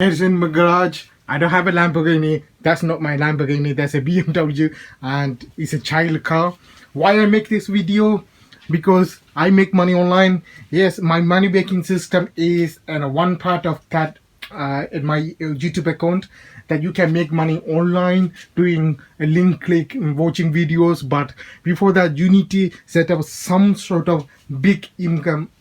Guys, in my garage, I don't have a Lamborghini. That's not my Lamborghini. That's a BMW, and it's a child car. Why I make this video? Because I make money online. Yes, my money making system is one part of that in my YouTube account, that you can make money online doing a link click and watching videos. But before that, you need to set up some sort of big income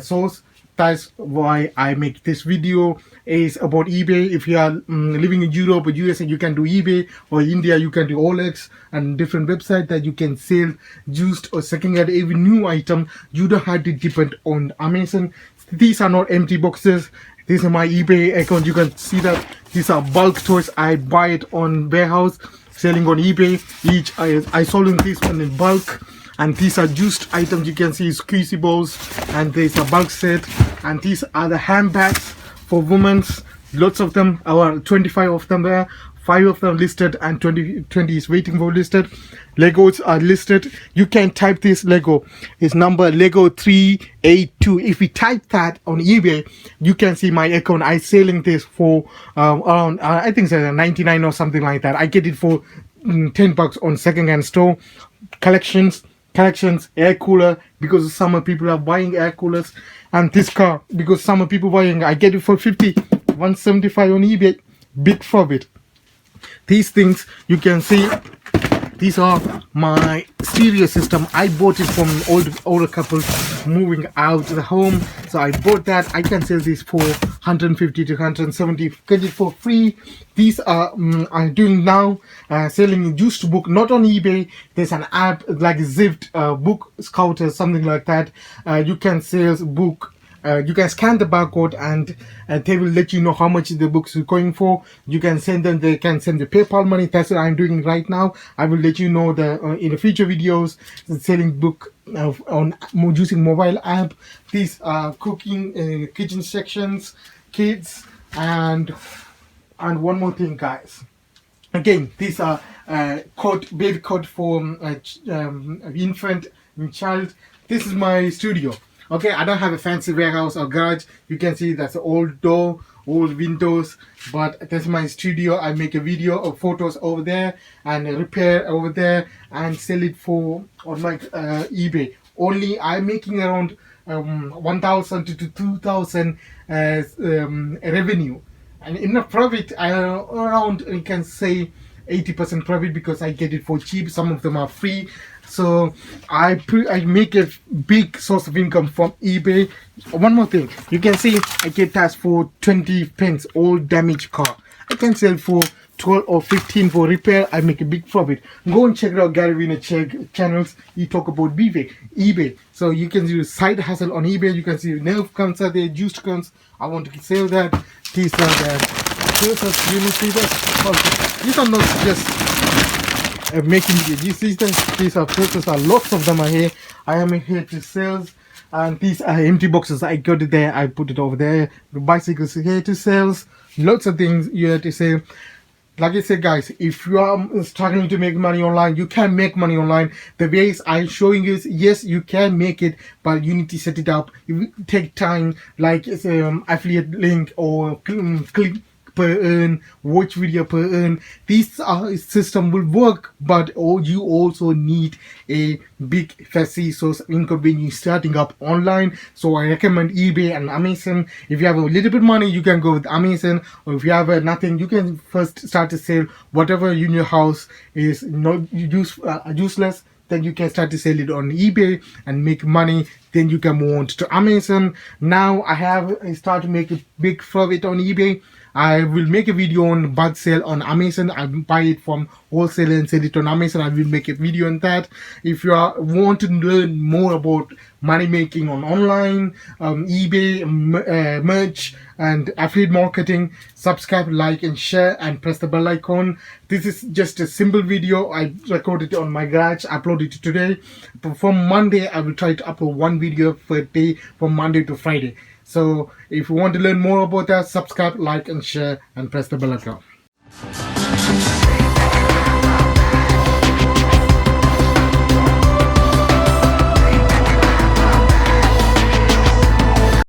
source. That's why I make this video. Is about eBay. If you are living in Europe or USA, you can do eBay, or India you can do OLX and different websites that you can sell used or second-hand every new item. You don't have to depend on Amazon. These are not empty boxes. This is my eBay account. You can see that these are bulk toys. I buy it on warehouse, selling on eBay. Each I sold this one in bulk. And these are used items. You can see squeezy balls, and there's a bulk set, and these are the handbags for women. Lots of them, our 25 of them there, 5 of them listed, and 20 is waiting for listed. Legos are listed. You can type this Lego, it's number Lego 382. If we type that on eBay, you can see my account. I selling this for around I think it's 99 or something like that. I get it for $10 on second-hand store. Collections, air cooler, because summer people are buying air coolers. And this car, because summer people buying, I get it for 175 on eBay. Big profit. These things you can see, these are my stereo system. I bought it from older couple moving out the home, so I bought that. I can sell this for 150 to 170, get it for free. These are I'm doing now, selling used book, not on eBay. There's an app like Zipped Book Scout or something like that. You can sell book. You can scan the barcode, and they will let you know how much the books is going for. You can send them, they can send the PayPal money. That's what I'm doing right now. I will let you know the in the future videos, selling book on using mobile app. These are cooking, kitchen sections, kids, and one more thing, guys. Again, these are baby cot for infant and child. This is my studio. Okay, I don't have a fancy warehouse or garage. You can see that's an old door, old windows, but that's my studio. I make a video of photos over there and repair over there and sell it for on my eBay. Only I'm making around 1,000 to 2,000 revenue, and in the profit around, you can say 80% profit, because I get it for cheap. Some of them are free. So I make a big source of income from eBay. One more thing, you can see I get that for 20 pence, old damaged car. I can sell for 12 or 15 for repair. I make a big profit. Go and check out Gary Vaynerchuk channels. He talk about eBay. So you can do side hustle on eBay. You can see nerf guns are there, used guns. I want to sell that. These are the purses. You see that? These are not just making these are purses. Lots of them are here. I am here to sell, and these are empty boxes. I got it there, I put it over there. The bicycles here to sell. Lots of things you have to say. Like I said, guys, if you are struggling to make money online, you can make money online. The ways I'm showing you is, yes, you can make it, but you need to set it up. It will take time, like affiliate link or click per earn, watch video per earn. This system will work, but you also need a big fancy source of income when you're starting up online. So I recommend eBay and Amazon. If you have a little bit money, you can go with Amazon, or if you have nothing, you can first start to sell whatever in your house is not useless. Then you can start to sell it on eBay and make money. Then you can move on to Amazon. Now I start to make a big profit on eBay. I will make a video on bud sale on Amazon. I will buy it from wholesale and sell it on Amazon. I will make a video on that. If you want to learn more about money making on online, eBay, merch and affiliate marketing, subscribe, like and share, and press the bell icon. This is just a simple video. I recorded it on my garage, uploaded it today. But from Monday, I will try to upload one video per day from Monday to Friday. So if you want to learn more about that, subscribe, like and share, and press the bell icon.